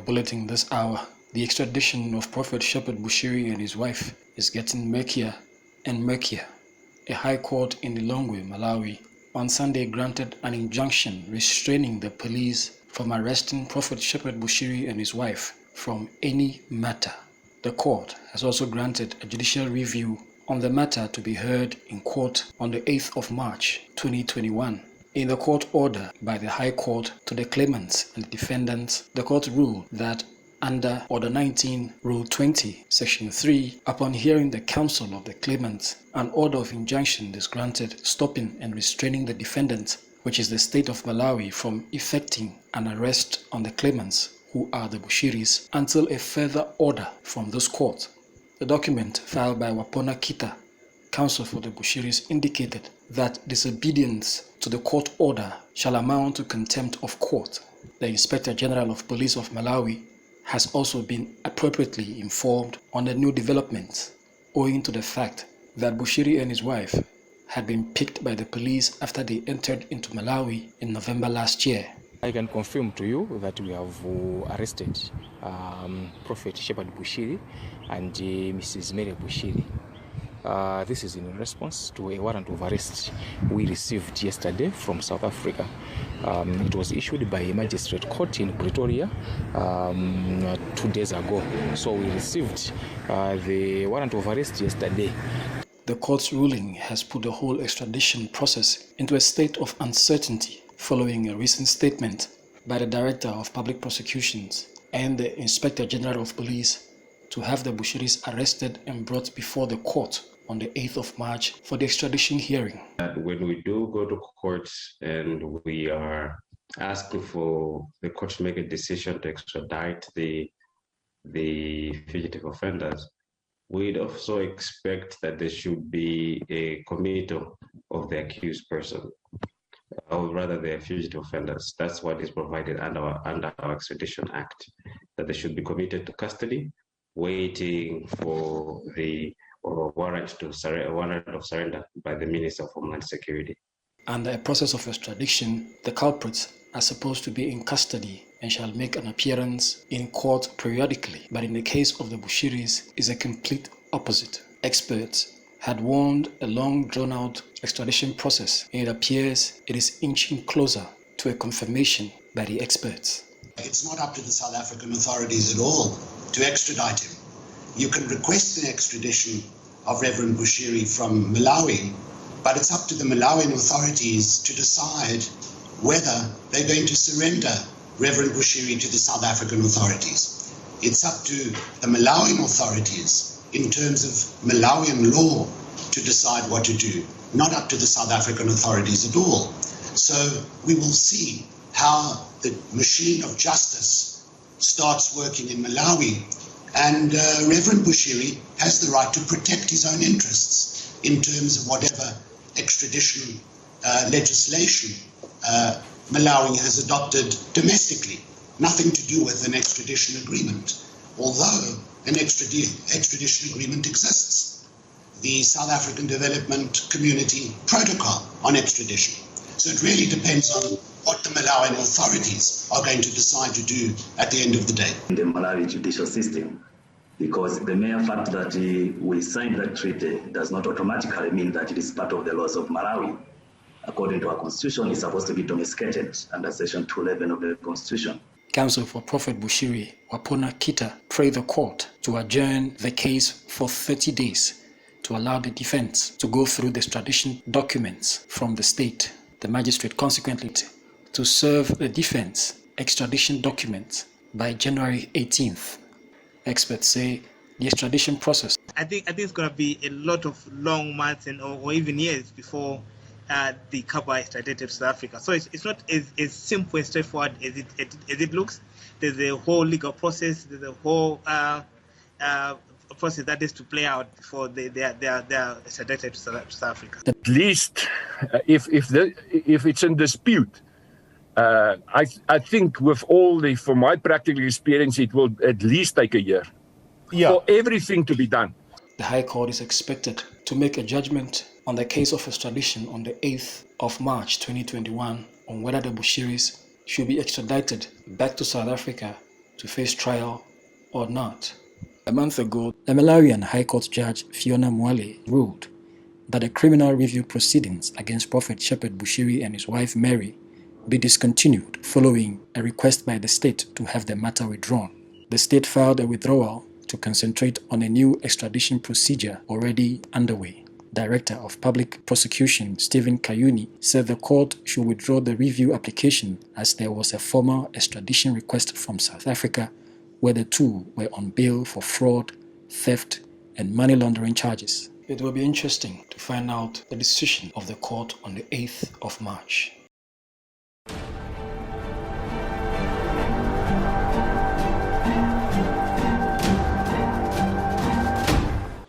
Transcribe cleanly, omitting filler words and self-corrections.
bulletin this hour, the extradition of Prophet Shepherd Bushiri and his wife is getting murkier and murkier. A high court in Lilongwe, Malawi, on Sunday granted an injunction restraining the police from arresting Prophet Shepherd Bushiri and his wife from any matter. The court has also granted a judicial review on the matter to be heard in court on the 8th of March 2021. In the court order by the High Court to the claimants and the defendants, the court ruled that under Order 19, Rule 20, Section 3, upon hearing the counsel of the claimants, an order of injunction is granted stopping and restraining the defendant, which is the state of Malawi, from effecting an arrest on the claimants, who are the Bushiri'S, until a further order from this court. The document filed by Wapona Kita, counsel for the Bushiri'S, indicated that disobedience to the court order shall amount to contempt of court. The Inspector General of Police of Malawi has also been appropriately informed on the new developments, owing to the fact that Bushiri and his wife had been picked by the police after they entered into Malawi in November last year. I can confirm to you that we have arrested Prophet Shepherd Bushiri and Mrs. Mary Bushiri. This is in response to a warrant of arrest we received yesterday from South Africa. It was issued by a magistrate court in Pretoria 2 days ago. So we received the warrant of arrest yesterday. The court's ruling has put the whole extradition process into a state of uncertainty following a recent statement by the Director of Public Prosecutions and the Inspector General of Police to have the Bushiri'S arrested and brought before the court on the 8th of March for the extradition hearing. When we do go to court and we are asking for the court to make a decision to extradite the fugitive offenders, we'd also expect that there should be a committal of the accused person, or rather the fugitive offenders. That's what is provided under our Extradition Act, that they should be committed to custody, waiting for the warrant of surrender by the Minister of Homeland Security. Under a process of extradition, the culprits are supposed to be in custody and shall make an appearance in court periodically. But in the case of the Bushiri'S, is a complete opposite. Experts had warned a long drawn-out extradition process, and it appears it is inching closer to a confirmation by the experts. It's not up to the South African authorities at all to extradite him. You can request an extradition of Reverend Bushiri from Malawi, but it's up to the Malawian authorities to decide whether they're going to surrender Reverend Bushiri to the South African authorities. It's up to the Malawian authorities in terms of Malawian law to decide what to do, not up to the South African authorities at all. So we will see how the machine of justice starts working in Malawi, and Reverend Bushiri has the right to protect his own interests in terms of whatever extradition legislation Malawi has adopted domestically. Nothing to do with an extradition agreement, although an extradition agreement exists. The South African Development Community Protocol on extradition. So it really depends on what the Malawian authorities are going to decide to do at the end of the day. In the Malawi judicial system, because the mere fact that we signed that treaty does not automatically mean that it is part of the laws of Malawi. According to our constitution, it's supposed to be domesticated under section 211 of the constitution. Counsel for Prophet Bushiri, Wapona Kita, prayed the court to adjourn the case for 30 days to allow the defense to go through the extradition documents from the state. The magistrate consequently to serve the defense extradition documents by January 18th. Experts say the extradition process. I think it's going to be a lot of long months or even years before the couple are extradited to South Africa. So it's not as simple and straightforward as it looks. There's a whole legal process. There's a whole process that is to play out before they are extradited to South Africa. At least, if it's in dispute, I think from my practical experience, it will at least take a year for everything to be done. The High Court is expected to make a judgment on the case of extradition on the 8th of March 2021 on whether the Bushiri'S should be extradited back to South Africa to face trial or not. A month ago, the Malawian High Court Judge Fiona Mwale ruled that the criminal review proceedings against Prophet Shepherd Bushiri and his wife Mary be discontinued following a request by the state to have the matter withdrawn. The state filed a withdrawal to concentrate on a new extradition procedure already underway. Director of Public Prosecution Stephen Kayuni said the court should withdraw the review application as there was a formal extradition request from South Africa where the two were on bail for fraud, theft, and money laundering charges. It will be interesting to find out the decision of the court on the 8th of March.